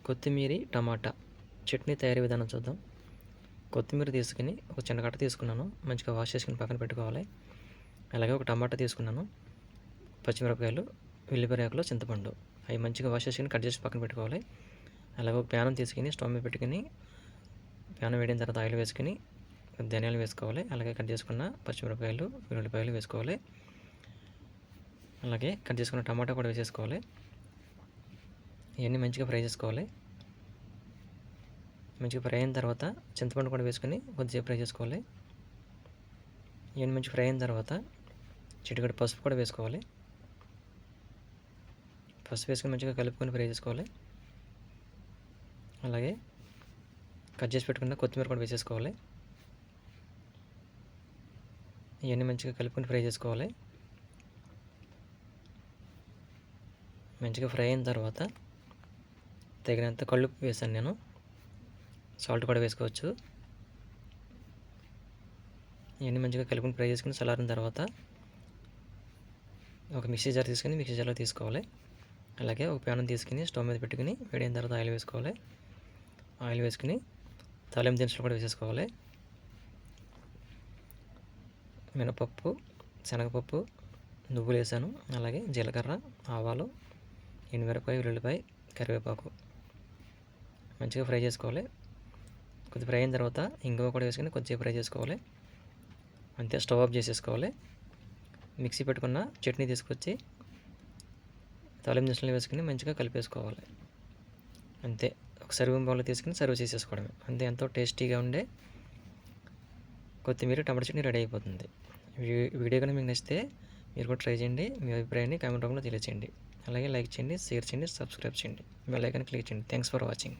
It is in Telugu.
కొత్తిమీర టమాటా చట్నీ తయారీ విధానం చూద్దాం. కొత్తిమీర తీసుకుని ఒక చిన్న కట్ట తీసుకున్నాను, మంచిగా వాష్ చేసుకుని పక్కన పెట్టుకోవాలి. అలాగే ఒక టమాటా తీసుకున్నాను, పచ్చిమిరపకాయలు, ఉల్లిపాయ రేకులు, చింతపండు అవి మంచిగా వాష్ చేసుకుని కట్ చేసి పక్కన పెట్టుకోవాలి. అలాగే ఒక ప్యాన్ తీసుకుని స్టవ్ మీద పెట్టుకుని ప్యాన్ వేడిన తర్వాత ఆయిల్ వేసుకుని ధనియాలు వేసుకోవాలి. అలాగే కట్ చేసుకున్న పచ్చిమిరపకాయలు, ఉల్లిపాయలు వేసుకోవాలి. అలాగే కట్ చేసుకున్న టమాటా కూడా వేసేసుకోవాలి. ఇవన్నీ మంచిగా ఫ్రై చేసుకోవాలి. మంచిగా ఫ్రై అయిన తర్వాత చింతపండు కూడా వేసుకొని కొద్దిసేపు ఫ్రై చేసుకోవాలి. ఇవన్నీ మంచిగా ఫ్రై అయిన తర్వాత చిటికెడు పసుపు కూడా వేసుకోవాలి. పసుపు వేసుకొని మంచిగా కలుపుకొని ఫ్రై చేసుకోవాలి. అలాగే కట్ చేసి పెట్టుకున్న కొత్తిమీర కూడా వేసేసుకోవాలి. ఇవన్నీ మంచిగా కలుపుకొని ఫ్రై చేసుకోవాలి. మంచిగా ఫ్రై అయిన తర్వాత తగినంత కల్లుప్పు వేసాను నేను, సాల్ట్ కూడా వేసుకోవచ్చు. ఇవన్నీ మంచిగా కలుపుకొని ఫ్రై చేసుకుని చల్లారిన తర్వాత ఒక మిక్సీ జార్ తీసుకుని మిక్సీ జార్లో తీసుకోవాలి. అలాగే ఒక ప్యాన్ తీసుకుని స్టవ్ మీద పెట్టుకుని వేడైన తర్వాత ఆయిల్ వేసుకోవాలి. ఆయిల్ వేసుకుని తాలింపు దినుసులు కూడా వేసేసుకోవాలి. మినపప్పు, శనగపప్పు, నువ్వులు వేసాను. అలాగే జీలకర్ర, ఆవాలు, ఎండుమిరపకాయ, ఉల్లిపాయ, కరివేపాకు మంచిగా ఫ్రై చేసుకోవాలి. కొద్దిగా ఫ్రై అయిన తర్వాత ఇంగువ కూడా వేసుకుని కొద్దిసేపు ఫ్రై చేసుకోవాలి. అంతే, స్టవ్ ఆఫ్ చేసేసుకోవాలి. మిక్సీ పెట్టుకున్న చట్నీ తీసుకొచ్చి తాలింపు దినుసులు వేసుకుని మంచిగా కలిపేసుకోవాలి. అంతే, ఒక సర్వింగ్ బౌల్లో తీసుకుని సర్వ్ చేసేసుకోవడమే. అంతే, ఎంతో టేస్టీగా ఉండే కొత్తిమీర టమాటా చట్నీ రెడీ అయిపోతుంది. వీడియో కానీ మీకు నచ్చితే మీరు కూడా ట్రై చేయండి. మీ అభిప్రాయాన్ని కామెంట్ రూపంలో తెలియచేయండి. అలాగే లైక్ చేయండి, షేర్ చేయండి, సబ్స్క్రైబ్ చేయండి, బెల్ ఐకాన్ క్లిక్ చేయండి. Thanks for watching.